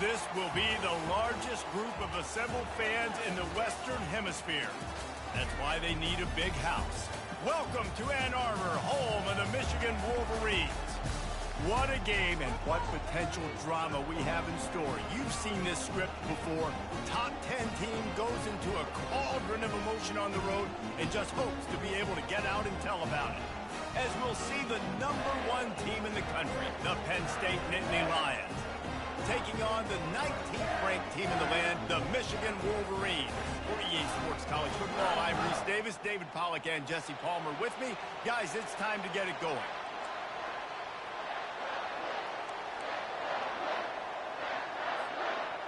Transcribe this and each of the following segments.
This will be the largest group of assembled fans in the Western Hemisphere. That's why they need a big house. Welcome to Ann Arbor, home of the Michigan Wolverines. What a game and what potential drama we have in store. You've seen this script before. Top 10 team goes into a cauldron of emotion on the road and just hopes to be able to get out and tell about it. As we'll see the #1 team in the country, the Penn State Nittany Lions, taking on the 19th ranked team in the land, the Michigan Wolverines. For EA Sports College Football, I'm Reese Davis, David Pollack, and Jesse Palmer with me. Guys, it's time to get it going.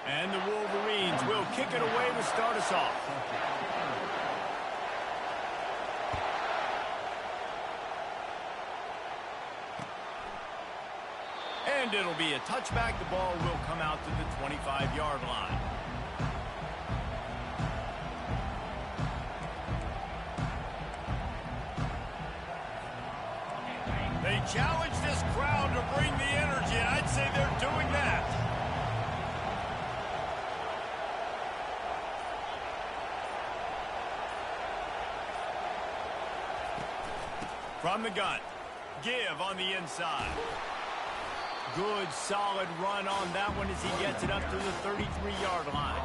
And the Wolverines will kick it away to start us off. And it'll be a touchback. The ball will come out to the 25-yard line. They challenge this crowd to bring the energy, and I'd say they're doing that. From the gun, give on the inside. Good, solid run on that one as he gets it up to the 33-yard line.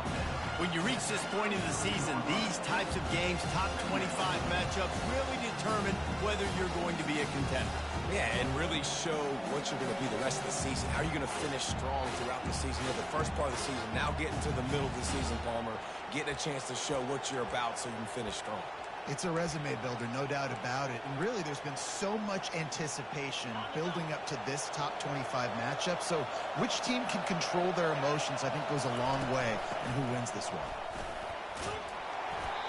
When you reach this point in the season, these types of games, top 25 matchups, really determine whether you're going to be a contender. Yeah, and really show what you're going to be the rest of the season. How are you going to finish strong throughout the season? You know, the first part of the season, now getting to the middle of the season, Palmer, getting a chance to show what you're about so you can finish strong. It's a resume builder, no doubt about it. And really, there's been so much anticipation building up to this top 25 matchup. So which team can control their emotions, I think, goes a long way in who wins this one.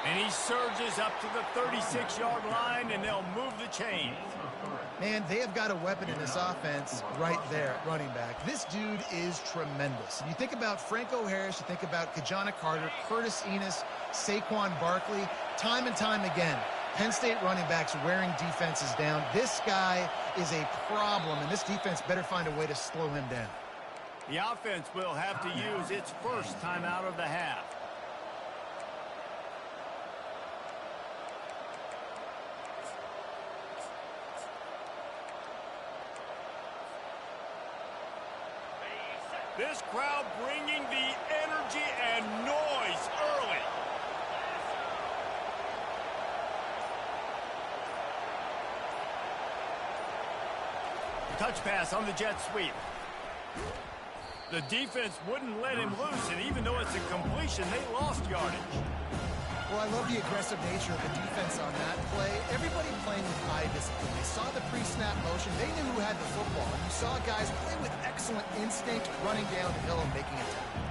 And he surges up to the 36-yard line, and they'll move the chains. Man, they have got a weapon in this offense right there at running back. This dude is tremendous. You think about Franco Harris, you think about Kajana Carter, Curtis Enos, Saquon Barkley, time and time again, Penn State running backs wearing defenses down. This guy is a problem, and this defense better find a way to slow him down. The offense will have to use its first time out of the half. This crowd bringing the energy and noise early. Touch pass on the jet sweep. The defense wouldn't let him loose, and even though it's a completion, they lost yardage. Well, I love the aggressive nature of the defense on that play. Everybody playing with eye discipline. They saw the pre-snap motion. They knew who had the football. And you saw guys play with excellent instinct, running downhill and making a tackle.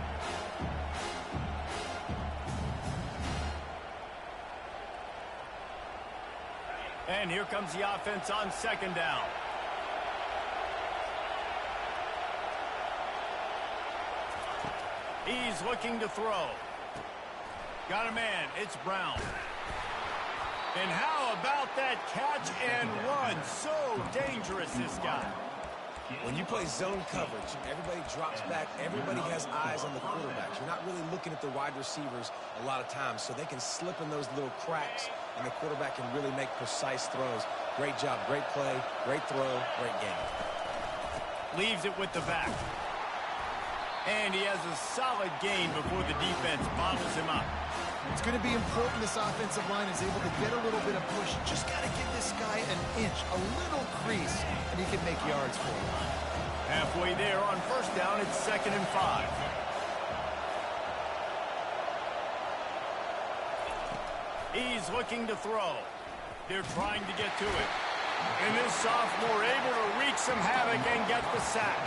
And here comes the offense on second down. He's looking to throw. Got a man. It's Brown. And how about that catch and run? So dangerous, this guy. When you play zone coverage, everybody drops back. Everybody has eyes on the quarterback. You're not really looking at the wide receivers a lot of times, so they can slip in those little cracks, and the quarterback can really make precise throws. Great job, great play, great throw, great game. Leaves it with the back. And he has a solid gain before the defense bottles him up. It's going to be important this offensive line is able to get a little bit of push. Just got to give this guy an inch, a little crease, and he can make yards for you. Halfway there on first down, it's 2nd and 5. He's looking to throw. They're trying to get to it. And this sophomore able to wreak some havoc and get the sack.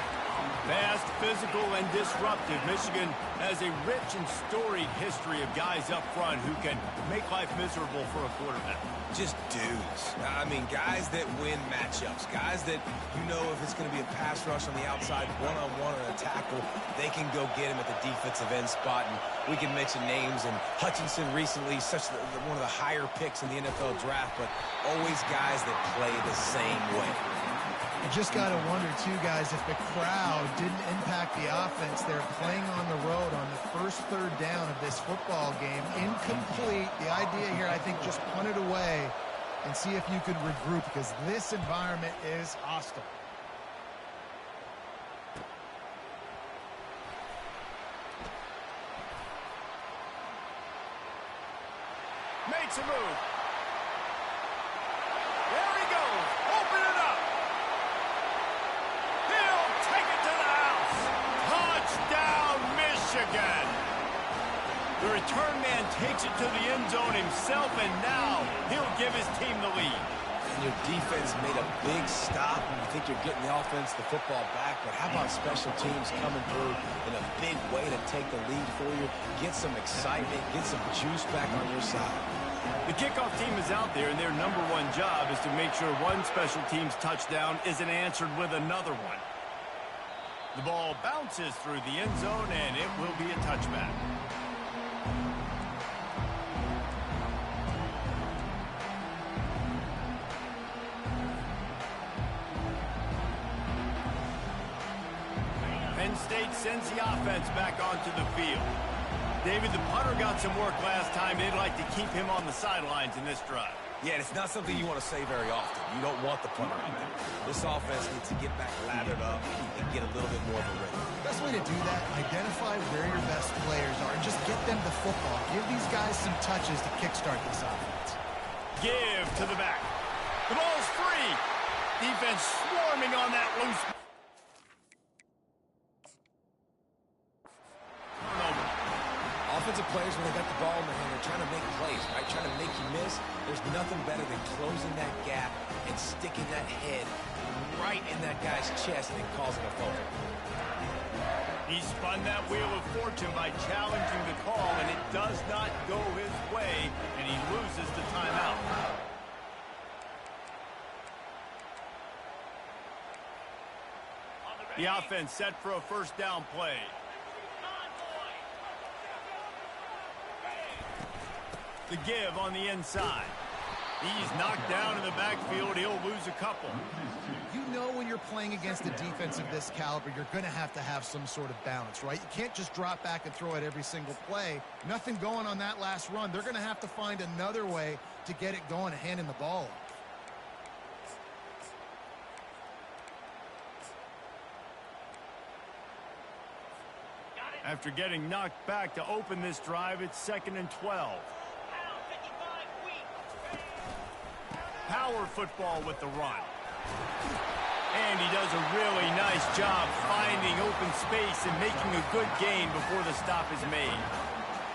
Fast, physical, and disruptive. Michigan has a rich and storied history of guys up front who can make life miserable for a quarterback. Just dudes. I mean, guys that win matchups. Guys that, you know, if it's going to be a pass rush on the outside, one-on-one or a tackle, they can go get him at the defensive end spot. And we can mention names. And Hutchinson recently, one of the higher picks in the NFL draft, but always guys that play the same way. You just got to wonder, too, guys, if the crowd didn't impact the offense. They're playing on the road on the first third down of this football game. Incomplete. The idea here, I think, just punt it away and see if you could regroup, because this environment is hostile. Makes a move. There he goes. Open it up. He'll take it to the house. Touchdown, Michigan. The return man takes it to the end zone himself, and now he'll give his team the lead. And your defense made a big stop, and you think you're getting the offense, the football back, but how about special teams coming through in a big way to take the lead for you, get some excitement, get some juice back on your side. The kickoff team is out there, and their #1 job is to make sure one special team's touchdown isn't answered with another one. The ball bounces through the end zone, and it will be a touchback. Penn State sends the offense back onto the field. David, the punter got some work last time. They'd like to keep him on the sidelines in this drive. Yeah, and it's not something you want to say very often. You don't want the punter out there. This offense needs to get back lathered up and get a little bit more of a rhythm. Best way to do that, identify where your best players are and just get them the football. Give these guys some touches to kickstart this offense. Give to the back. The ball's free. Defense swarming on that loose. Offensive players, when they got the ball in their hand, they're trying to make plays, right? Trying to make you miss. There's nothing better than closing that gap and sticking that head right in that guy's chest and causing a fumble. He spun that wheel of fortune by challenging the call, and it does not go his way, and he loses the timeout. The offense set for a first down play. The give on the inside. He's knocked down in the backfield. He'll lose a couple. You know when you're playing against a defense of this caliber, you're going to have some sort of balance, right? You can't just drop back and throw it every single play. Nothing going on that last run. They're going to have to find another way to get it going and handing the ball off. After getting knocked back to open this drive, it's 2nd and 12. Power football with the run. And he does a really nice job finding open space and making a good gain before the stop is made.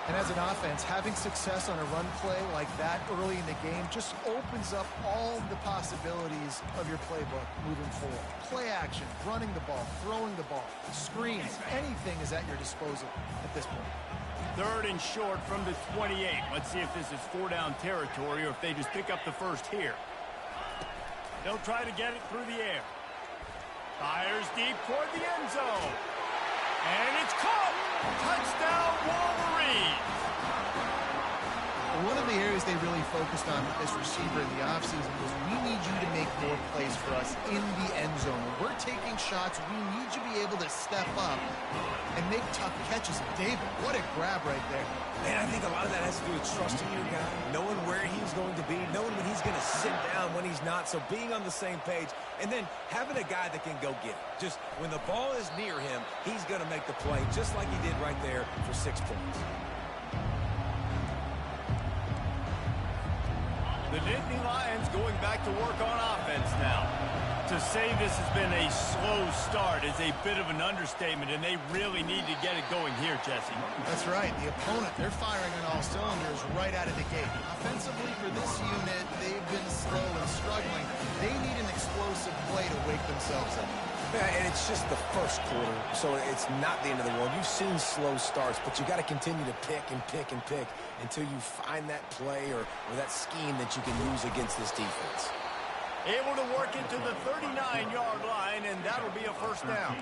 And as an offense, having success on a run play like that early in the game just opens up all the possibilities of your playbook moving forward. Play action, running the ball, throwing the ball, screens, anything is at your disposal at this point. 3rd and short from the 28. Let's see if this is 4-down territory or if they just pick up the first here. They'll try to get it through the air. Fires deep toward the end zone. And it's caught. Touchdown, Wolverines. One of the areas they really focused on with this receiver in the offseason was we need you to make more plays for us in the end zone. When we're taking shots, we need you to be able to step up and make tough catches. David, what a grab right there. Man, I think a lot of that has to do with trusting your guy, knowing where he's going to be, knowing when he's going to sit down, when he's not, so being on the same page, and then having a guy that can go get it. Just when the ball is near him, he's going to make the play, just like he did right there for 6 points. The Nittany Lions going back to work on offense now. To say this has been a slow start is a bit of an understatement, and they really need to get it going here, Jesse. That's right. The opponent, they're firing on all cylinders right out of the gate. Offensively for this unit, they've been slow and struggling. They need an explosive play to wake themselves up. Yeah, and it's just the first quarter, so it's not the end of the world. You've seen slow starts, but you got to continue to pick and pick and pick until you find that play or that scheme that you can use against this defense. Able to work into the 39-yard line, and that'll be a first down.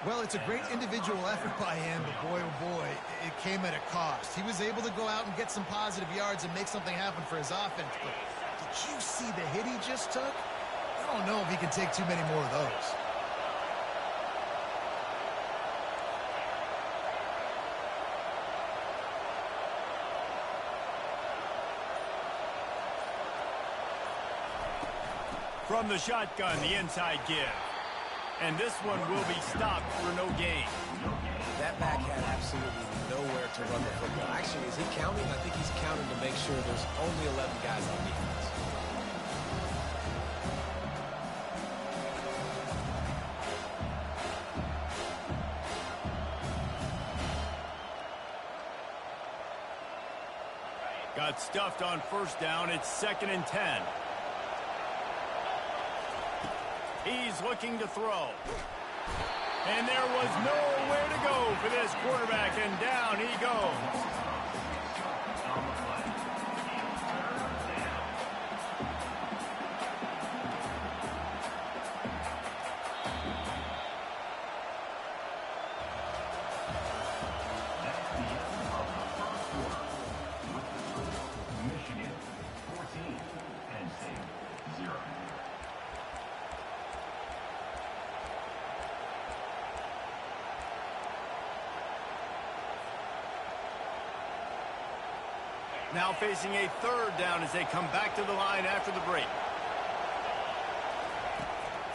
Well, it's a great individual effort by him, but boy, oh boy, it came at a cost. He was able to go out and get some positive yards and make something happen for his offense, but did you see the hit he just took? I don't know if he can take too many more of those. From the shotgun, the inside give. And this one will be stopped for no gain. That back had absolutely nowhere to run the football. Actually, is he counting? I think he's counting to make sure there's only 11 guys on defense. Got stuffed on first down. It's 2nd and 10. He's looking to throw. And there was nowhere to go for this quarterback, and down he goes. Now facing a 3rd down as they come back to the line after the break.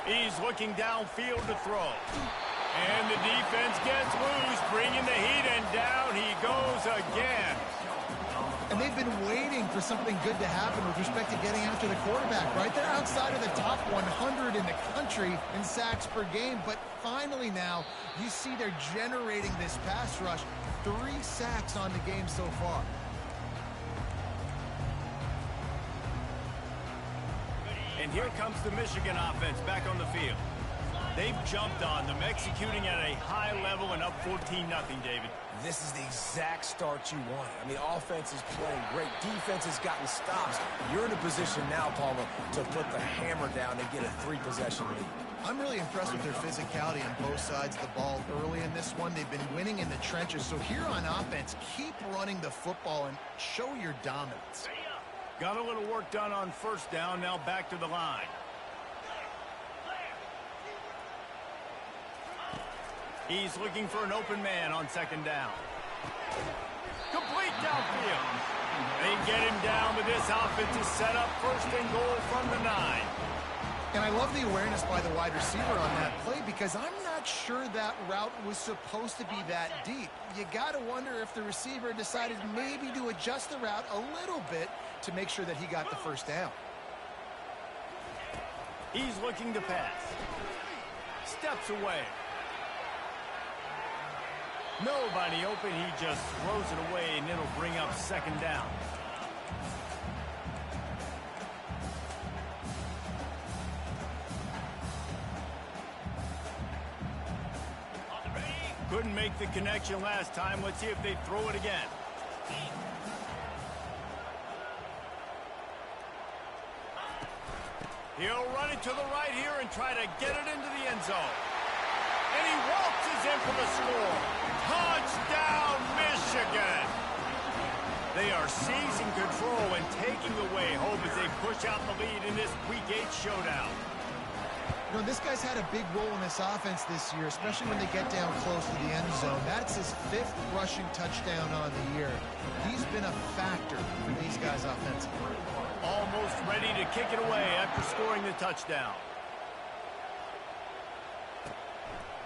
He's looking downfield to throw. And the defense gets loose, bringing the heat, and down he goes again. And they've been waiting for something good to happen with respect to getting after the quarterback, right? They're outside of the top 100 in the country in sacks per game, but finally now you see they're generating this pass rush. 3 sacks on the game so far. And here comes the Michigan offense back on the field. They've jumped on them, executing at a high level and up 14-0, David. This is the exact start you want. I mean, offense is playing great. Defense has gotten stops. You're in a position now, Palmer, to put the hammer down and get a 3-possession lead. I'm really impressed with their physicality on both sides of the ball early in this one. They've been winning in the trenches. So here on offense, keep running the football and show your dominance. Got a little work done on first down, now back to the line. He's looking for an open man on 2nd down. Complete downfield. They get him down, but this offense is set up 1st and goal from the 9. And I love the awareness by the wide receiver on that play because I'm not sure that route was supposed to be that deep. You got to wonder if the receiver decided maybe to adjust the route a little bit to make sure that he got the 1st down. He's looking to pass. Steps away. Nobody open. He just throws it away, and it'll bring up 2nd down. Couldn't make the connection last time. Let's see if they throw it again. He'll run it to the right here and try to get it into the end zone. And he waltzes in for the score. Touchdown, Michigan! They are seizing control and taking away hope as they push out the lead in this Week 8 showdown. You know, this guy's had a big role in this offense this year, especially when they get down close to the end zone. That's his 5th rushing touchdown on the year. He's been a factor for these guys offensively. Almost ready to kick it away after scoring the touchdown.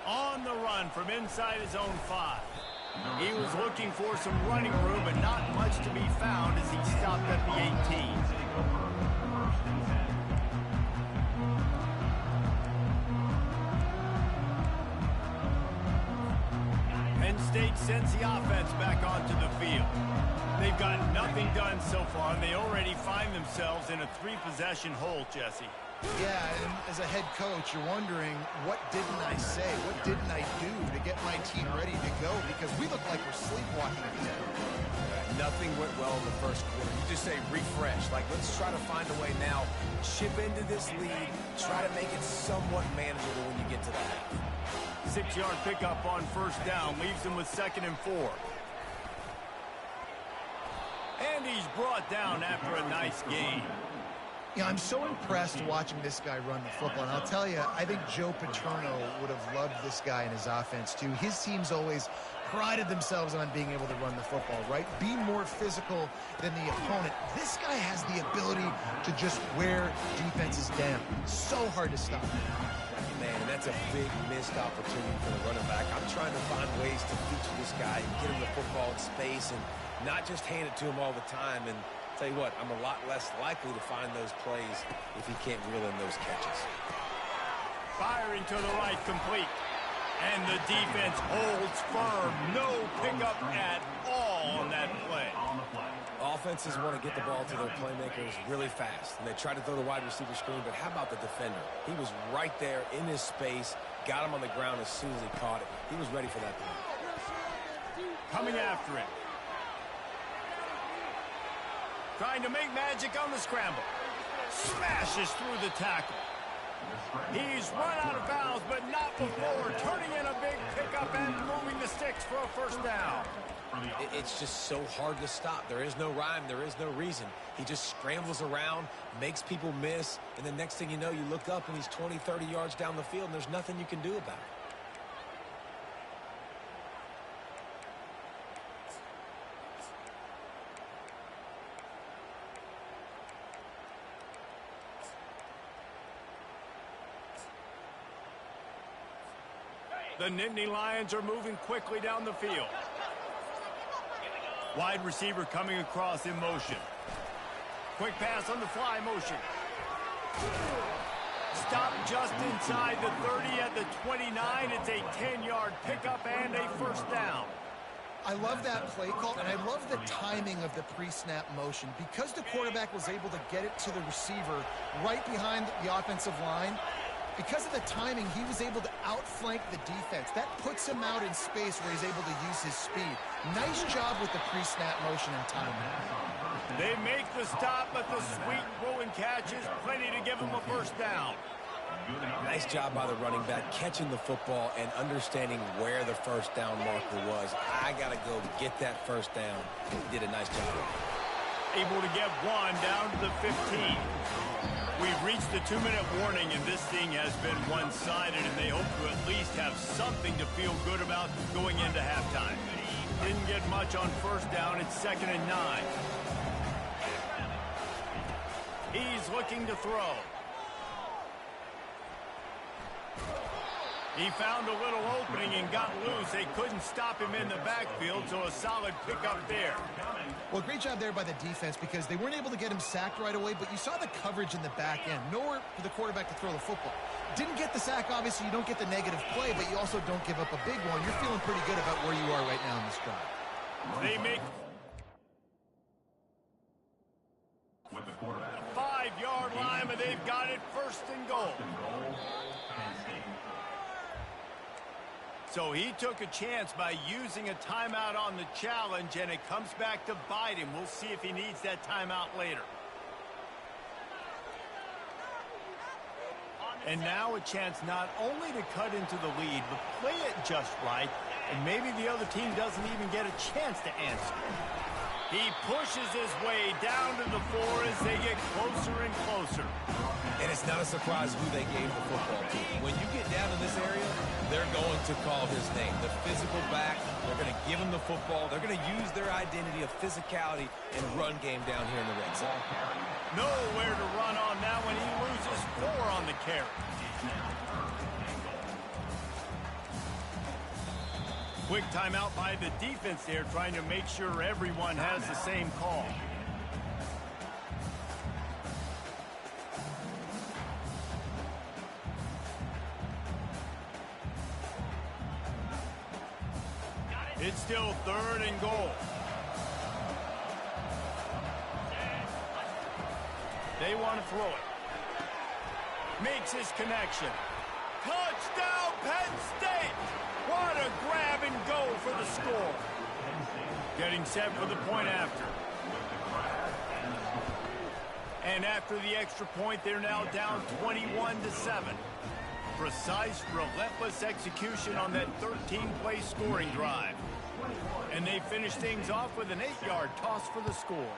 On the run from inside his own 5. He was looking for some running room, but not much to be found as he stopped at the 18. Penn State sends the offense back onto the field. They've got nothing done so far, and they already find themselves in a 3-possession hole, Jesse. Yeah, and as a head coach, you're wondering, what didn't I say? What didn't I do to get my team ready to go? Because we look like we're sleepwalking at the end. Nothing went well in the 1st quarter. You just say refresh. Like, let's try to find a way now. Chip into this lead. Try to make it somewhat manageable when you get to the half. 6-yard pickup on 1st down. Leaves them with 2nd and 4. And he's brought down after a nice gain. Yeah, I'm so impressed watching this guy run the football. And I'll tell you, I think Joe Paterno would have loved this guy in his offense, too. His teams always prided themselves on being able to run the football, right? Be more physical than the opponent. This guy has the ability to just wear defenses down. So hard to stop. Man, and that's a big missed opportunity for the running back. I'm trying to find ways to feature this guy and get him the football in space and not just hand it to him all the time. And tell you what, I'm a lot less likely to find those plays if he can't reel in those catches. Firing to the right, complete. And the defense holds firm. No pickup at all on that play. Offenses want to get the ball to their playmakers really fast, and they try to throw the wide receiver screen, but how about the defender? He was right there in his space, got him on the ground as soon as he caught it. He was ready for that play. Coming after him. Trying to make magic on the scramble. Smashes through the tackle. He's run out of bounds, but not before turning in a big pickup and moving the sticks for a first down. It's just so hard to stop. There is no rhyme. There is no reason. He just scrambles around, makes people miss, and the next thing you know, you look up and he's 20, 30 yards down the field, and there's nothing you can do about it. The Nittany Lions are moving quickly down the field. Wide receiver coming across in motion. Quick pass on the fly motion. Stop just inside the 30 at the 29. It's a 10-yard pickup and a first down. I love that play call, and I love the timing of the pre-snap motion. Because the quarterback was able to get it to the receiver right behind the offensive line, because of the timing, he was able to outflank the defense. That puts him out in space where he's able to use his speed. Nice job with the pre-snap motion and timing. They make the stop, but the sweet throw and catch is plenty to give him a first down. Nice job by the running back, catching the football and understanding where the first down marker was. I got to go get that first down. He did a nice job. Able to get one down to the 15. We've reached the 2-minute warning, and this thing has been one-sided, and they hope to at least have something to feel good about going into halftime. Didn't get much on first down. It's 2nd and 9. He's looking to throw. He found a little opening and got loose. They couldn't stop him in the backfield, so a solid pickup there. Well, great job there by the defense because they weren't able to get him sacked right away, but you saw the coverage in the back end. Nowhere for the quarterback to throw the football. Didn't get the sack, obviously. You don't get the negative play, but you also don't give up a big one. You're feeling pretty good about where you are right now in this drive. They make with the quarterback. 5-yard line, and they've got it 1st and goal. So he took a chance by using a timeout on the challenge, and it comes back to bite him. We'll see if he needs that timeout later. And now a chance not only to cut into the lead, but play it just right, and maybe the other team doesn't even get a chance to answer. He pushes his way down to the 4 as they get closer and closer. And it's not a surprise who they gave the football to. When you get down in this area, they're going to call his name. The physical back, they're going to give him the football. They're going to use their identity of physicality and run game down here in the red zone. Nowhere to run on now when he loses 4 on the carry. Quick timeout by the defense there, trying to make sure everyone has the same call. It's still 3rd and goal. They want to throw it. Makes his connection. Touchdown, Penn State! What a grab and go for the score. Getting set for the point after. And after the extra point, they're now down 21-7. Precise, relentless execution on that 13-play scoring drive. And they finish things off with an 8-yard toss for the score.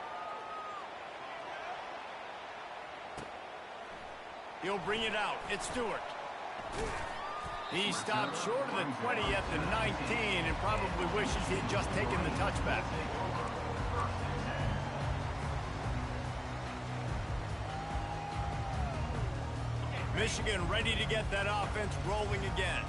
He'll bring it out. It's Stewart. He stopped short of the 20 at the 19 and probably wishes he'd just taken the touchback. Michigan ready to get that offense rolling again.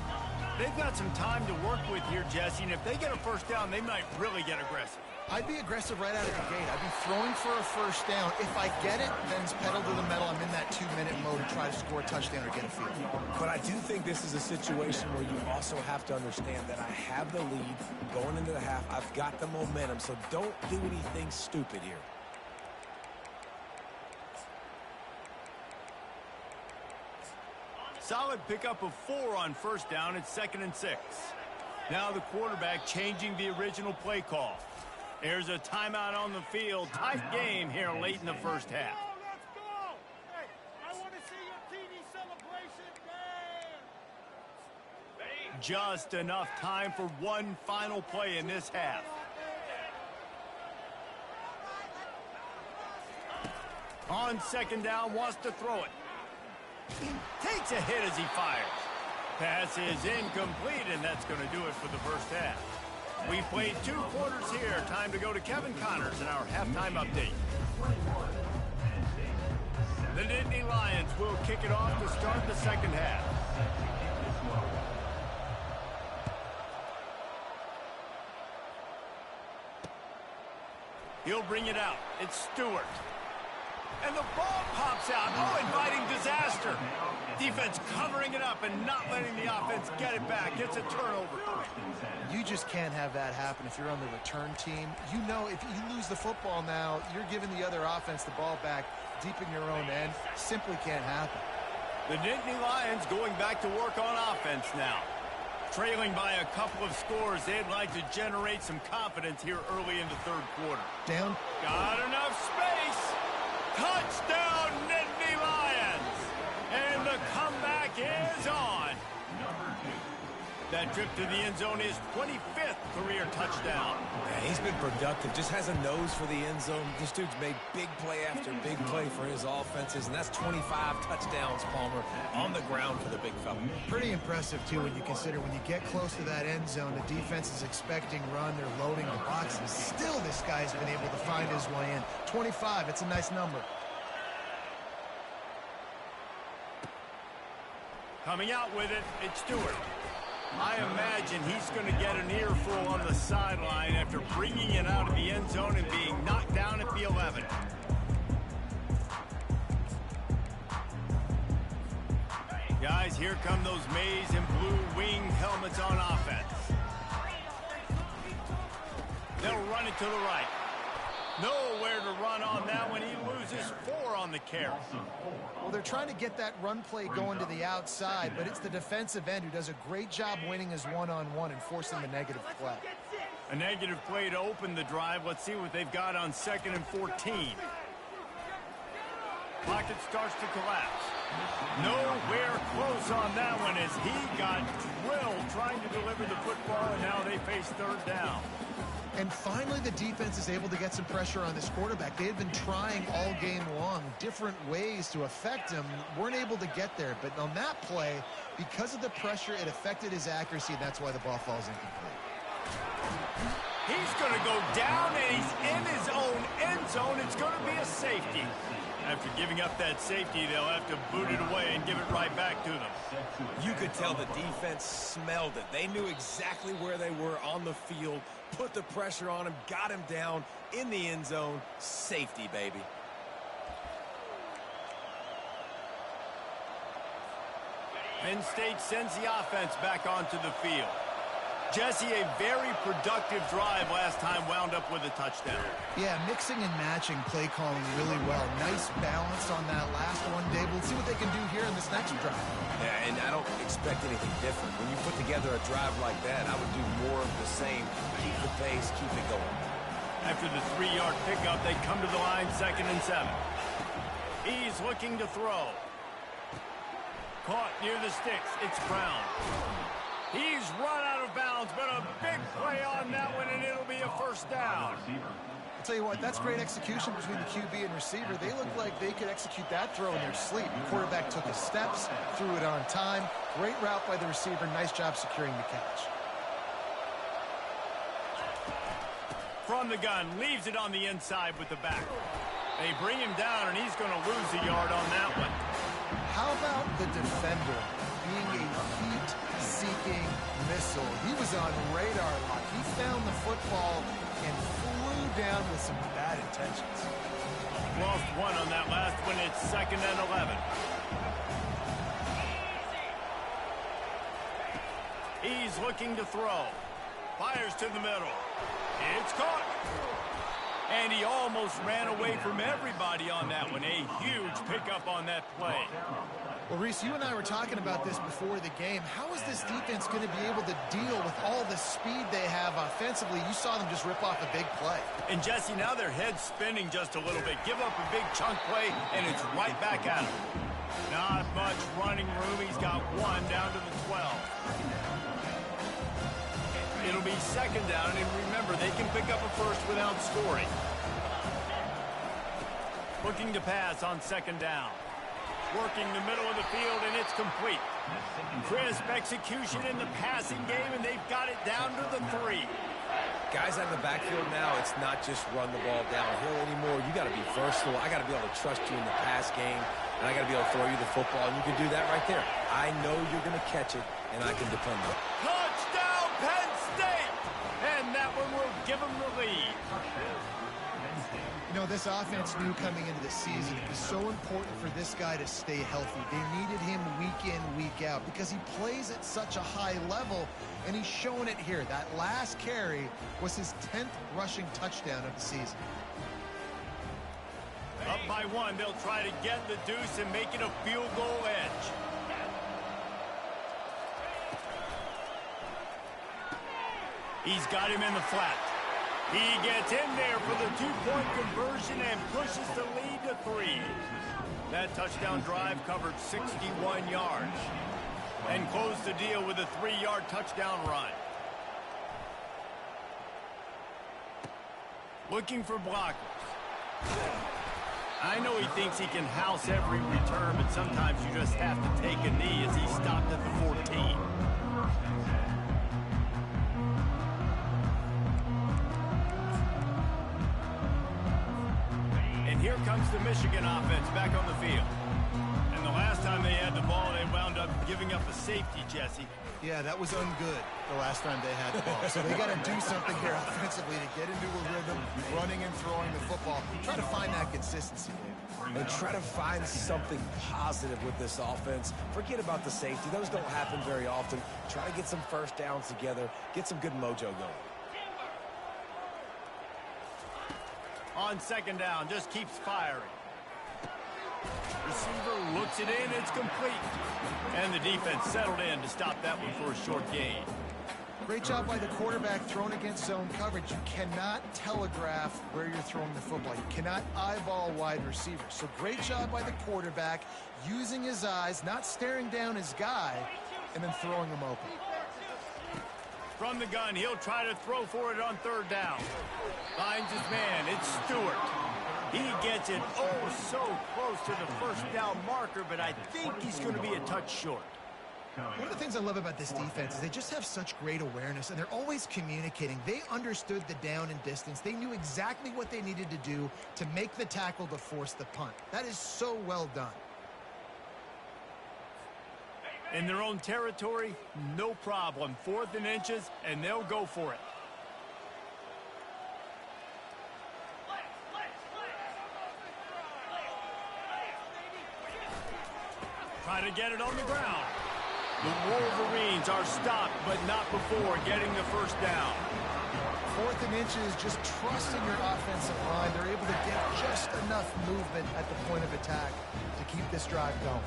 They've got some time to work with here, Jesse, and if they get a first down, they might really get aggressive. I'd be aggressive right out of the gate. I'd be throwing for a first down. If I get it, then it's pedal to the metal. I'm in that 2-minute mode to try to score a touchdown or get a field. But I do think this is a situation where you also have to understand that I have the lead going into the half. I've got the momentum, so don't do anything stupid here. Solid pickup of 4 on first down. It's 2nd and 6. Now the quarterback changing the original play call. There's a timeout on the field. Tight game here late in the first half. Let's go! Hey, I want to see your TV celebration dance! Just enough time for one final play in this half. On second down, wants to throw it. Takes a hit as he fires. Pass is incomplete, and that's going to do it for the first half. We played 2 quarters here. Time to go to Kevin Connors in our halftime update. The Nittany Lions will kick it off to start the second half. He'll bring it out. It's Stewart. And the ball pops out. Oh, inviting disaster. Defense covering it up and not letting the offense get it back. It's a turnover. You just can't have that happen if you're on the return team. You know if you lose the football now, you're giving the other offense the ball back deep in your own end. Simply can't happen. The Nittany Lions going back to work on offense now. Trailing by a couple of scores, they'd like to generate some confidence here early in the third quarter. Down. Got enough space. Touchdown, Nittany Lions! And the comeback is on. That trip to the end zone is 25th career touchdown. Yeah, he's been productive, just has a nose for the end zone. This dude's made big play after big play for his offenses, and that's 25 touchdowns, Palmer, on the ground for the big fella. Pretty impressive, too, when you consider when you get close to that end zone, the defense is expecting run, they're loading the boxes. Still, this guy's been able to find his way in. 25, it's a nice number. Coming out with it, it's Stewart. I imagine he's going to get an earful on the sideline after bringing it out of the end zone and being knocked down at the 11. Guys, here come those maize and blue winged helmets on offense. They'll run it to the right. Nowhere to run on that one. He loses 4 on the carry. Well, they're trying to get that run play going to the outside, but it's the defensive end who does a great job winning his one-on-one and forcing the negative play. A negative play to open the drive. Let's see what they've got on 2nd and 14. Pocket starts to collapse. Nowhere close on that one as he got drilled trying to deliver the football, and now they face third down. And finally, the defense is able to get some pressure on this quarterback. They had been trying all game long different ways to affect him. Weren't able to get there. But on that play, because of the pressure, it affected his accuracy, and that's why the ball falls incomplete. He's going to go down, and he's in his own end zone. It's going to be a safety. After giving up that safety, they'll have to boot it away and give it right back to them. You could tell the defense smelled it. They knew exactly where they were on the field, put the pressure on him, got him down in the end zone. Safety, baby. Penn State sends the offense back onto the field. Jesse, a very productive drive last time, wound up with a touchdown. Yeah, mixing and matching play calling really well. Nice balance on that last one, Dave. We'll see what they can do here in this next drive. Yeah, and I don't expect anything different. When you put together a drive like that, I would do more of the same. Keep the pace, keep it going. After the 3-yard pickup, they come to the line 2nd and 7. He's looking to throw. Caught near the sticks. It's Brown. He's run out of bounds, but a big play on that one, and it'll be a first down. tell you what, that's great execution between the QB and receiver. They look like they could execute that throw in their sleep. The quarterback took his steps, threw it on time. Great route by the receiver. Nice job securing the catch. From the gun, leaves it on the inside with the back. They bring him down, and he's going to lose a yard on that one. How about the defender being a heat-seeking missile? He was on radar lock. He found the football and flew down with some bad intentions. Lost one on that last one. It's 2nd and 11. He's looking to throw. Fires to the middle. It's caught. And he almost ran away from everybody on that one. A huge pickup on that play. Well, Reese, you and I were talking about this before the game. How is this defense going to be able to deal with all the speed they have offensively? You saw them just rip off a big play. And, Jesse, now their head's spinning just a little bit. Give up a big chunk play, and it's right back at him. Not much running room. He's got one down to the 12. It'll be 2nd down, and remember, they can pick up a first without scoring. Looking to pass on 2nd down. Working the middle of the field, and it's complete. Crisp execution in the passing game, and they've got it down to the 3. Guys out in the backfield now, it's not just run the ball downhill anymore. You got to be versatile. I got to be able to trust you in the pass game, and I got to be able to throw you the football, and you can do that right there. I know you're going to catch it, and I can depend on it. Touchdown, Penn State! And that one will give them the lead. You know, this offense knew coming into the season it was so important for this guy to stay healthy. They needed him week in, week out because he plays at such a high level, and he's showing it here. That last carry was his 10th rushing touchdown of the season. Up by 1, they'll try to get the deuce and make it a field goal edge. He's got him in the flat. He gets in there for the 2-point conversion and pushes the lead to 3. That touchdown drive covered 61 yards and closed the deal with a 3-yard touchdown run. Looking for blockers. I know he thinks he can house every return, but sometimes you just have to take a knee as he stopped at the 14. Here comes the Michigan offense back on the field. And the last time they had the ball, they wound up giving up a safety, Jesse. Yeah, that was ungood the last time they had the ball. So they got to do something here offensively to get into a rhythm, running and throwing the football. Try to find that consistency. And try to find something positive with this offense. Forget about the safety. Those don't happen very often. Try to get some first downs together. Get some good mojo going. On 2nd down, just keeps firing. Receiver looks it in, it's complete. And the defense settled in to stop that one for a short gain. Great job by the quarterback thrown against zone coverage. You cannot telegraph where you're throwing the football. You cannot eyeball wide receivers. So great job by the quarterback using his eyes, not staring down his guy, and then throwing him open. From the gun, he'll try to throw for it on 3rd down. Finds his man, it's Stewart. He gets it so close to the 1st down marker, but I think he's going to be a touch short. One of the things I love about this defense is they just have such great awareness, and they're always communicating. They understood the down and distance. They knew exactly what they needed to do to make the tackle to force the punt. That is so well done. In their own territory, no problem. 4th and inches, and they'll go for it. Try to get it on the ground. The Wolverines are stopped, but not before getting the 1st down. 4th and inches, just trust in your offensive line. They're able to get just enough movement at the point of attack to keep this drive going.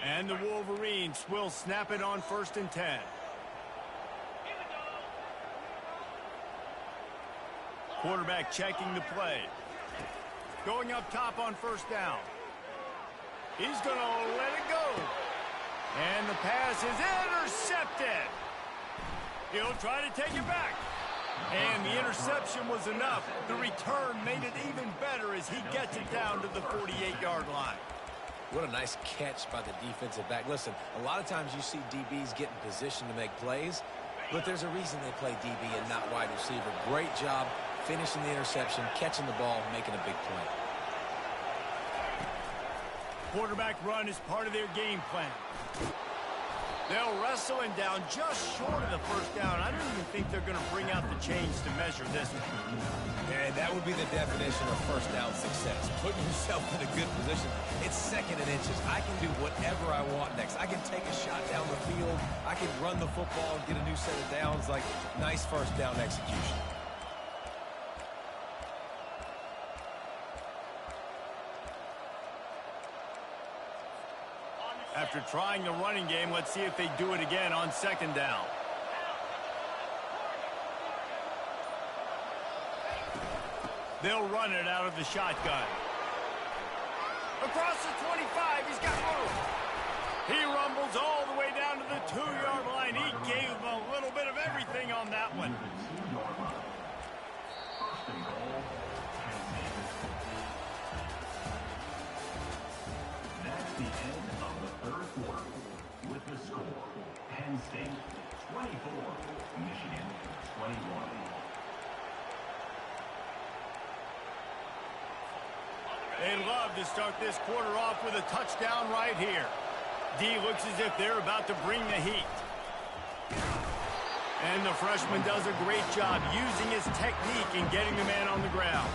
And the Wolverines will snap it on 1st and 10. Quarterback checking the play. Going up top on 1st down. He's going to let it go. And the pass is intercepted. He'll try to take it back. And the interception was enough. The return made it even better as he gets it down to the 48-yard line. What a nice catch by the defensive back. Listen, a lot of times you see DBs get in position to make plays, but there's a reason they play DB and not wide receiver. Great job finishing the interception, catching the ball, making a big play. Quarterback run is part of their game plan. They'll wrestle him down just short of the first down. I don't even think they're going to bring out the chains to measure this one. And that would be the definition of first down success. Putting yourself in a good position. It's second and inches. I can do whatever I want next. I can take a shot down the field. I can run the football and get a new set of downs. Like, nice first down execution. After trying the running game, let's see if they do it again on second down. They'll run it out of the shotgun. Across the 25, he's got room. He rumbles all the way down to the 2-yard line. He gave him a little bit of everything on that one. That's the end of the third quarter. With the score, Penn State 24, Michigan 21. They'd love to start this quarter off with a touchdown right here. D looks as if they're about to bring the heat. And the freshman does a great job using his technique and getting the man on the ground.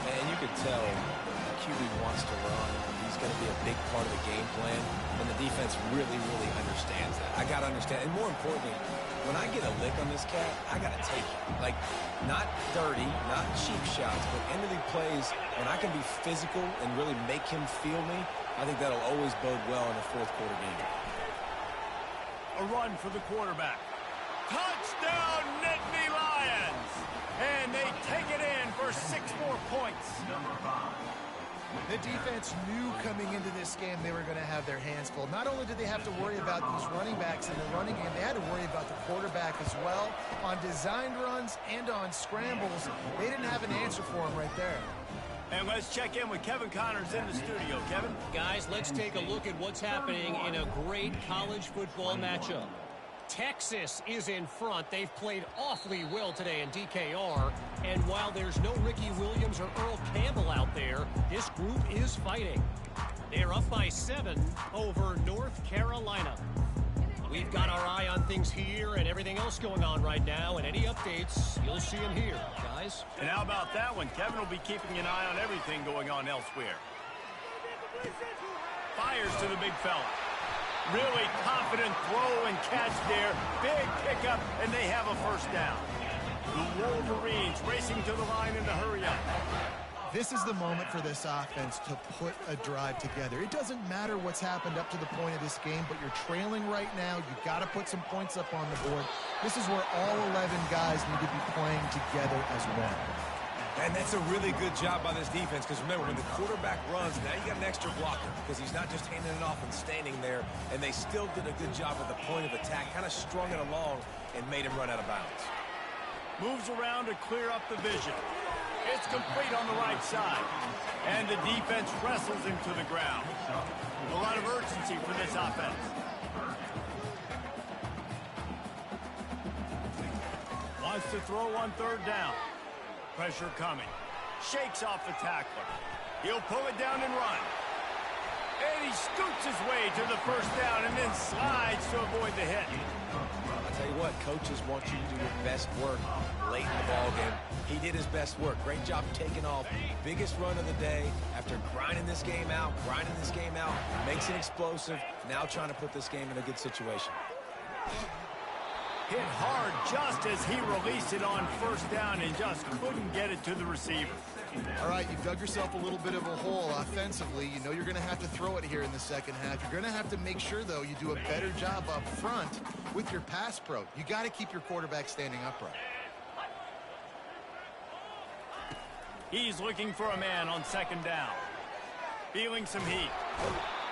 And you can tell the QB wants to run. He's going to be a big part of the game plan. And the defense really, really understands that. I got to understand. And more importantly, when I get a lick on this cat, I got to take it. Like, not dirty, not cheap shots, but end of the plays, when I can be physical and really make him feel me, I think that'll always bode well in a fourth quarter game. A run for the quarterback. Touchdown, Nittany Lions! And they take it in for 6 more points. The defense knew coming into this game they were going to have their hands full. Not only did they have to worry about these running backs in the running game, they had to worry about the quarterback as well. On designed runs and on scrambles, they didn't have an answer for him right there. And let's check in with Kevin Connors in the studio. Kevin? Guys, let's take a look at what's happening in a great college football matchup. Texas is in front. They've played awfully well today in DKR. And while there's no Ricky Williams or Earl Campbell out there, this group is fighting. They're up by 7 over North Carolina. We've got our eye on things here and everything else going on right now, and any updates, you'll see them here, guys. And how about that one? Kevin will be keeping an eye on everything going on elsewhere. Fires to the big fella. Really confident throw and catch there. Big pickup, and they have a first down. The Wolverines racing to the line in the hurry-up. This is the moment for this offense to put a drive together. It doesn't matter what's happened up to the point of this game, but you're trailing right now. You've got to put some points up on the board. This is where all 11 guys need to be playing together as one. And that's a really good job by this defense, because remember, when the quarterback runs, now you got an extra blocker, because he's not just handing it off and standing there, and they still did a good job at the point of attack, kind of strung it along and made him run out of bounds. Moves around to clear up the vision. It's complete on the right side. And the defense wrestles him to the ground. A lot of urgency for this offense. Wants to throw on third down. Pressure coming. Shakes off the tackler. He'll pull it down and run. And he scoots his way to the first down and then slides to avoid the hit. I'll tell you what, coaches want you to do your best work late in the ballgame. He did his best work. Great job taking off. Biggest run of the day after grinding this game out, makes it explosive. Now trying to put this game in a good situation. Hit hard just as he released it on first down and just couldn't get it to the receiver. All right, you've dug yourself a little bit of a hole offensively. You know you're going to have to throw it here in the second half. You're going to have to make sure, though, you do a better job up front with your pass pro. You got to keep your quarterback standing upright. He's looking for a man on second down. Feeling some heat.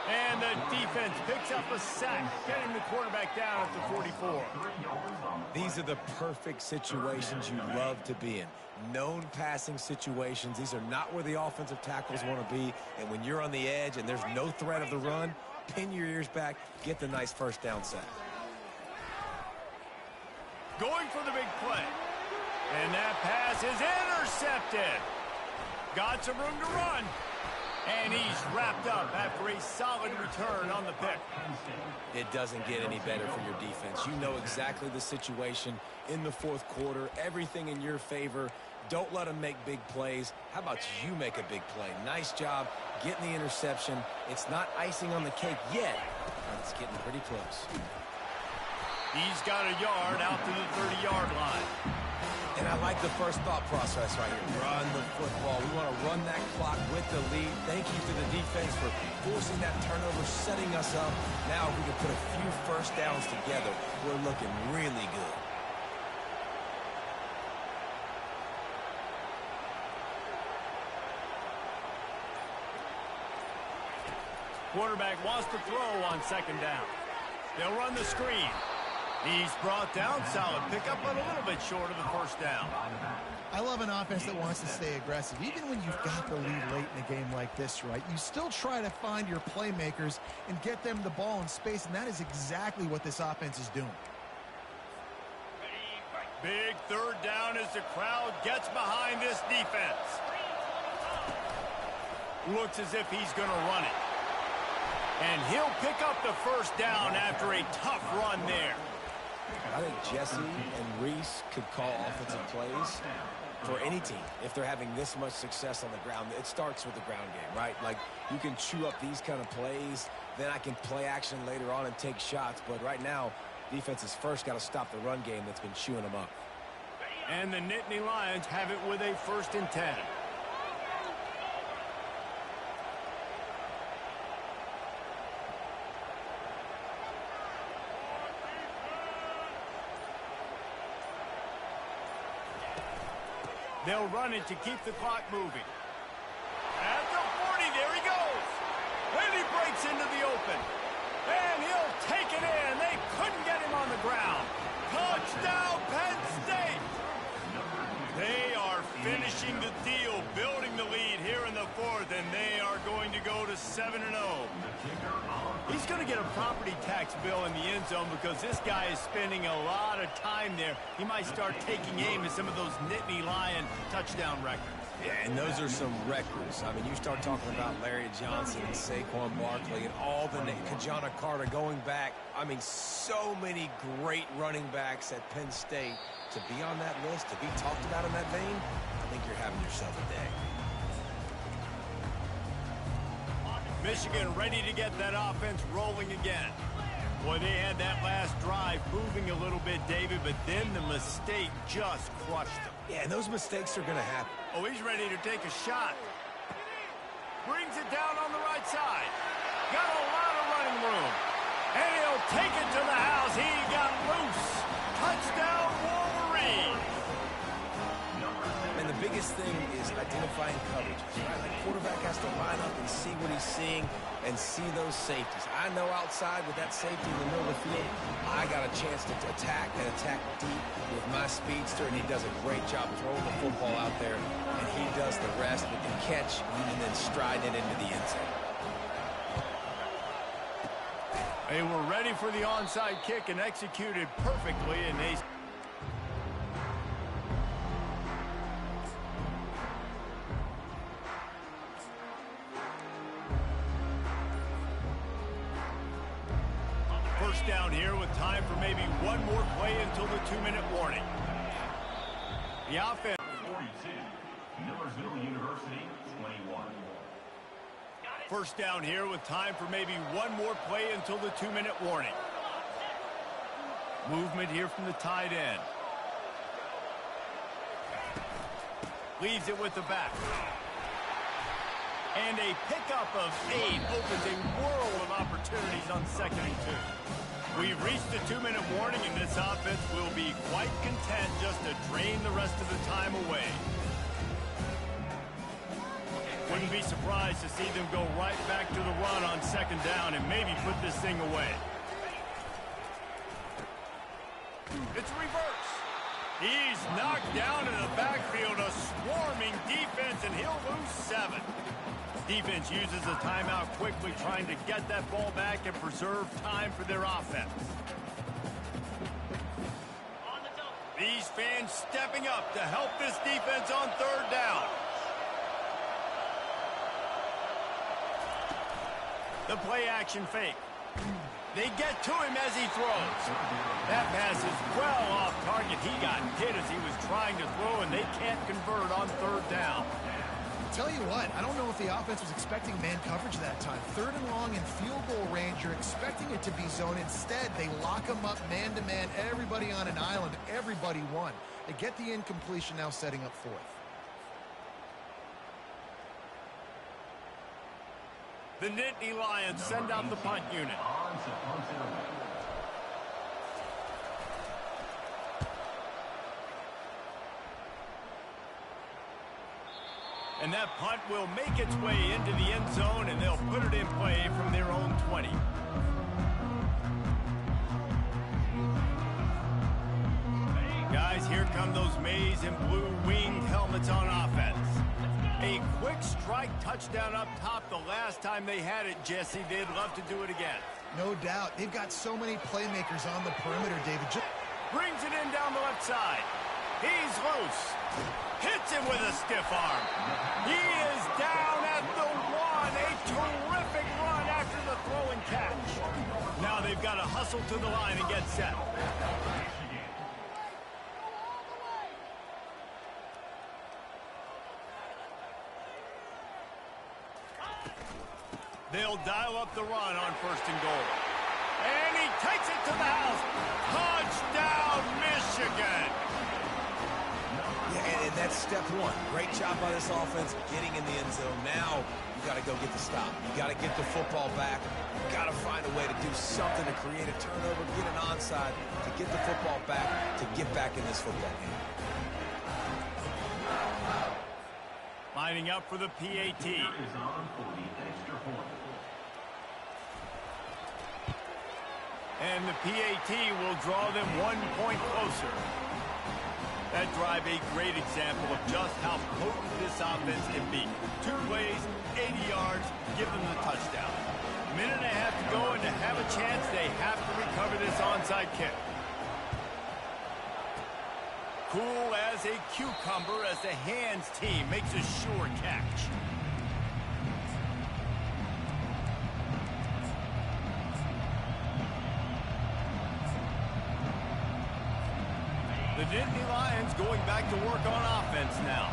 And the defense picks up a sack, getting the quarterback down at the 44. These are the perfect situations you love to be in. Known passing situations. These are not where the offensive tackles want to be. And when you're on the edge and there's no threat of the run, pin your ears back, get the nice first down sack. Going for the big play. And that pass is intercepted. Got some room to run. And he's wrapped up after a solid return on the pick. It doesn't get any better for your defense. You know exactly the situation in the fourth quarter. Everything in your favor. Don't let them make big plays. How about you make a big play? Nice job getting the interception. It's not icing on the cake yet, but it's getting pretty close. He's got a yard out to the 30-yard line. And I like the first thought process right here. Run the football. We want to run that clock with the lead. Thank you to the defense for forcing that turnover, setting us up. Now if we can put a few first downs together, we're looking really good. Quarterback wants to throw on second down. They'll run the screen. He's brought down, solid pickup, but a little bit short of the first down. I love an offense that wants to stay aggressive. Even when you've got the lead late in a game like this, right, you still try to find your playmakers and get them the ball in space, and that is exactly what this offense is doing. Big third down as the crowd gets behind this defense. Looks as if he's going to run it. And he'll pick up the first down after a tough run there. I think Jesse and Reese could call offensive plays for any team if they're having this much success on the ground. It starts with the ground game, right? Like, you can chew up these kind of plays, then I can play action later on and take shots. But right now, defense has first got to stop the run game that's been chewing them up. And the Nittany Lions have it with a 1st and 10. They'll run it to keep the clock moving. At the 40, there he goes. And he breaks into the open. And he'll take it in. They couldn't get him on the ground. Touchdown, Penn State. They are finishing the deal, building the lead here in the 4th, and they are going to go to 7-0. He's going to get a property tax bill in the end zone because this guy is spending a lot of time there. He might start taking aim at some of those Nittany Lion touchdown records. Yeah, and those are some records. I mean, you start talking about Larry Johnson and Saquon Barkley and all the Kajana Carter going back. I mean, so many great running backs at Penn State. To be on that list, to be talked about in that vein, I think you're having yourself a day. Michigan ready to get that offense rolling again. Boy, they had that last drive moving a little bit, David, but then the mistake just crushed them. Yeah, and those mistakes are going to happen. Oh, he's ready to take a shot. Brings it down on the right side. Got a lot of running room. And he'll take it to the house. He got loose. Touchdown, Wolverine. And the biggest thing is identifying coverage. Right? Like, quarterback has to line up and see what he's seeing and see those safeties. I know outside with that safety in the middle of the field, I got a chance to attack and attack deep with my speedster, and he does a great job throwing the football out there, and he does the rest with the catch and then striding it into the end zone. They were ready for the onside kick and executed perfectly, and they... First down here with time for maybe one more play until the 2-minute warning. The offense... 42, Millersville University, 21. First down here with time for maybe one more play until the 2-minute warning. Movement here from the tight end. Leaves it with the back. And a pickup of 8 opens a world of opportunities on 2nd and 2. We've reached the 2-minute warning, and this offense will be quite content just to drain the rest of the time away. Wouldn't be surprised to see them go right back to the run on 2nd him down and maybe put this thing away. It's a reverse. He's knocked down in the backfield, a swarming defense, and he'll lose 7. Defense uses a timeout quickly, trying to get that ball back and preserve time for their offense. These fans stepping up to help this defense on 3rd down. The play action fake. They get to him as he throws. That pass is well off target. He got hit as he was trying to throw, and they can't convert on 3rd down. Tell you what, I don't know if the offense was expecting man coverage that time. 3rd and long in field goal range, you're expecting it to be zone. Instead, they lock them up man-to-man, everybody on an island, everybody won. They get the incompletion, now setting up 4th. The Nittany Lions send out the punt unit. And that punt will make its way into the end zone, and they'll put it in play from their own 20. Guys, here come those maize and blue winged helmets on offense. A quick strike touchdown up top the last time they had it, Jesse. They'd love to do it again. No doubt. They've got so many playmakers on the perimeter, David. Brings it in down the left side. He's loose. Hits him with a stiff arm. He is down at the 1. A terrific run after the throw and catch. Now they've got to hustle to the line and get set. They'll dial up the run on 1st and goal. And he takes it to the house. Touchdown, Michigan. Yeah, and that's step 1. Great job by this offense getting in the end zone. Now you got to go get the stop. You got to get the football back. You got to find a way to do something to create a turnover, get an onside, to get the football back, to get back in this football game. Lining up for the PAT. And the PAT will draw them 1 point closer. That drive a great example of just how potent this offense can be. 2 plays, 80 yards, give them the touchdown. A minute and a half to go, and to have a chance, they have to recover this onside kick. Cool as a cucumber as the hands team makes a sure catch. The Nittany Lions going back to work on offense now.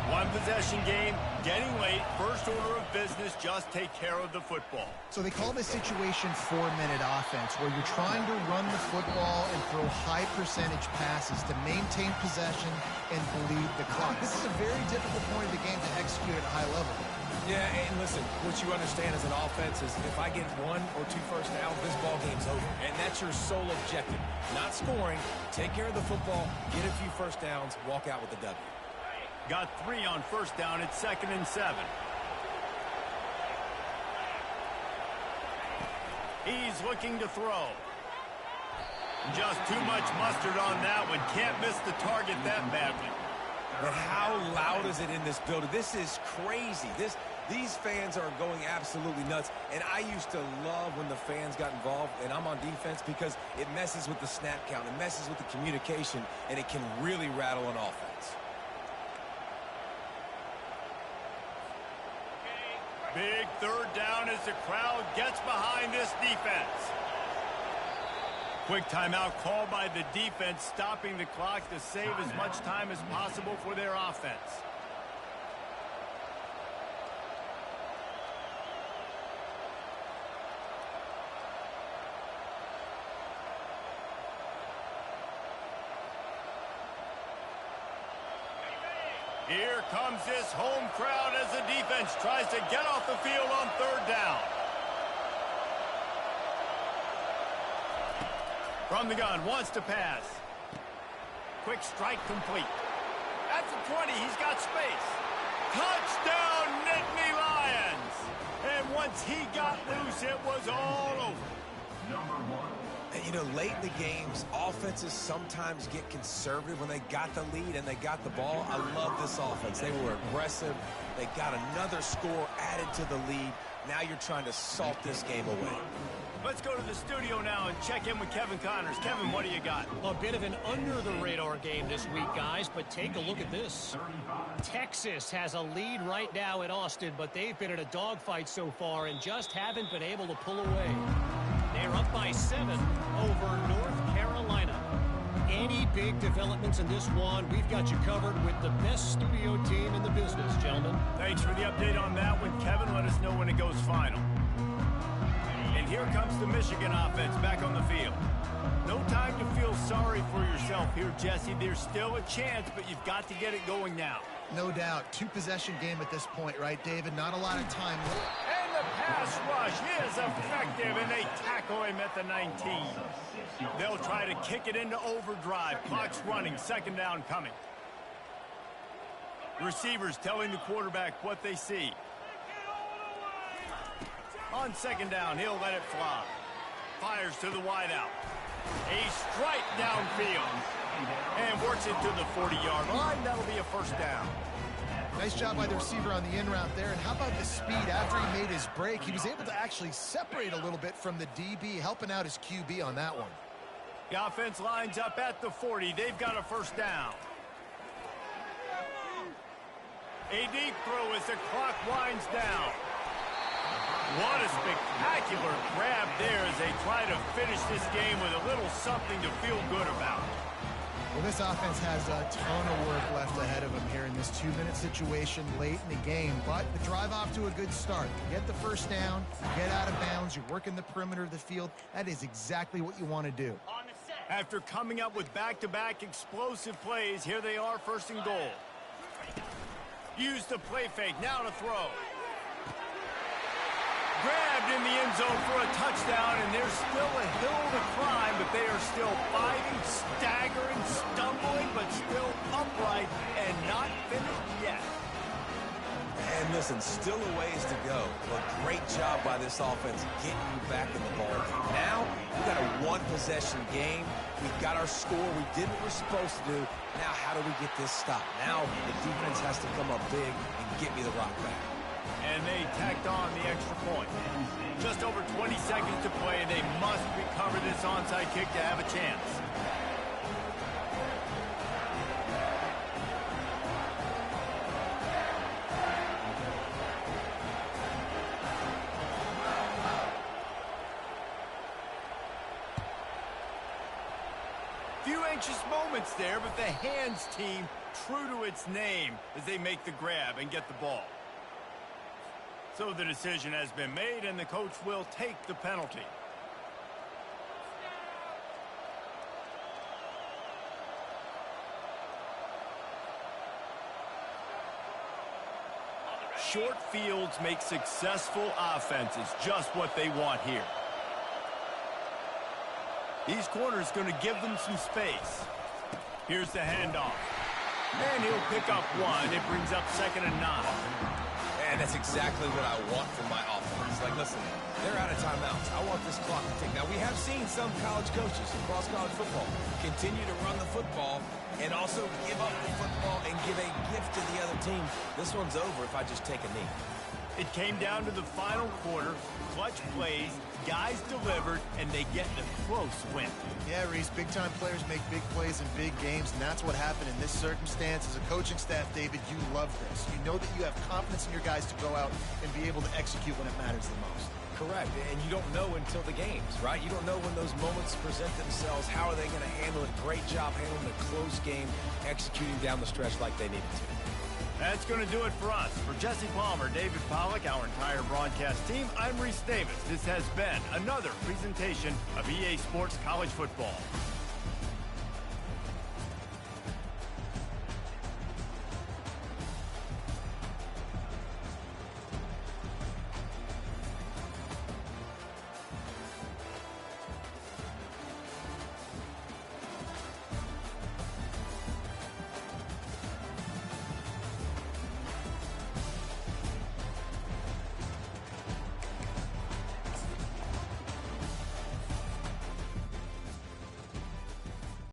1 possession game, getting late, first order of business, just take care of the football. So they call this situation 4-minute offense, where you're trying to run the football and throw high percentage passes to maintain possession and bleed the clock. This is a very difficult point of the game to execute at a high level. Yeah, and listen, what you understand as an offense is if I get 1 or 2 first downs, this ball game's over. And that's your sole objective. Not scoring, take care of the football, get a few first downs, walk out with the W. Got 3 on 1st down. It's 2nd and 7. He's looking to throw. Just too much mustard on that one. Can't miss the target that badly. But how loud is it in this building? This is crazy. These fans are going absolutely nuts. And I used to love when the fans got involved, and I'm on defense, because it messes with the snap count. It messes with the communication, and it can really rattle an offense. Big 3rd down as the crowd gets behind this defense. Quick timeout called by the defense, stopping the clock to save as much time as possible for their offense. Here comes this home crowd as the defense tries to get off the field on 3rd down. From the gun, wants to pass. Quick strike complete. At the 20, he's got space. Touchdown, Nittany Lions! And once he got loose, it was all over. Number 1. And, you know, late in the games, offenses sometimes get conservative when they got the lead and they got the ball. I love this offense. They were aggressive. They got another score added to the lead. Now you're trying to salt this game away. Let's go to the studio now and check in with Kevin Connors. Kevin, what do you got? A bit of an under-the-radar game this week, guys, but take a look at this. Texas has a lead right now in Austin, but they've been in a dogfight so far and just haven't been able to pull away. They're up by 7 over North Carolina. Any big developments in this one, we've got you covered with the best studio team in the business, gentlemen. Thanks for the update on that one, Kevin. Let us know when it goes final. And here comes the Michigan offense back on the field. No time to feel sorry for yourself here, Jesse. There's still a chance, but you've got to get it going now. No doubt. 2-possession game at this point, right, David? Not a lot of time. And the pass rush is effective, and they tackle him at the 19. They'll try to kick it into overdrive. Clock's running. Second down coming. Receivers telling the quarterback what they see. On second down, he'll let it fly. Fires to the wideout. A strike downfield. And works it to the 40-yard line. That'll be a first down. Nice job by the receiver on the in route there. And how about the speed? After he made his break, he was able to actually separate a little bit from the DB, helping out his QB on that one. The offense lines up at the 40. They've got a first down. A deep throw as the clock winds down. What a spectacular grab there as they try to finish this game with a little something to feel good about. Well, this offense has a ton of work left ahead of them here in this 2-minute situation late in the game. But the drive off to a good start. You get the first down, you get out of bounds, you're working the perimeter of the field. That is exactly what you want to do. After coming up with back-to-back explosive plays, here they are, first and goal. Use the play fake, now to throw. Grabbed in the end zone for a touchdown, and there's still a hill to climb, but they are still fighting, staggering, stumbling, but still upright and not finished yet. And listen, still a ways to go, but great job by this offense getting you back in the ball. Now, we got a one-possession game. We got our score. We did what we're supposed to do. Now, how do we get this stopped? Now, the defense has to come up big and get me the rock back. And they tacked on the extra point. Just over 20 seconds to play, and they must recover this onside kick to have a chance. Few anxious moments there, but the hands team true to its name as they make the grab and get the ball. So the decision has been made, and the coach will take the penalty. Short fields make successful offenses just what they want here. These corners going to give them some space. Here's the handoff. And he'll pick up one. It brings up 2nd and 9. And that's exactly what I want from my offense. Like, listen, they're out of timeouts. I want this clock to tick. Now, we have seen some college coaches across college football continue to run the football and also give up the football and give a gift to the other team. This one's over if I just take a knee. It came down to the final quarter. Clutch plays, guys delivered, and they get a close win. Yeah, Reese, big-time players make big plays in big games, and that's what happened in this circumstance. As a coaching staff, David, you love this. You know that you have confidence in your guys to go out and be able to execute when it matters the most. Correct, and you don't know until the games, right? You don't know when those moments present themselves. How are they going to handle it? Great job handling a close game, executing down the stretch like they needed to. That's going to do it for us. For Jesse Palmer, David Pollack, our entire broadcast team, I'm Reese Davis. This has been another presentation of EA Sports College Football.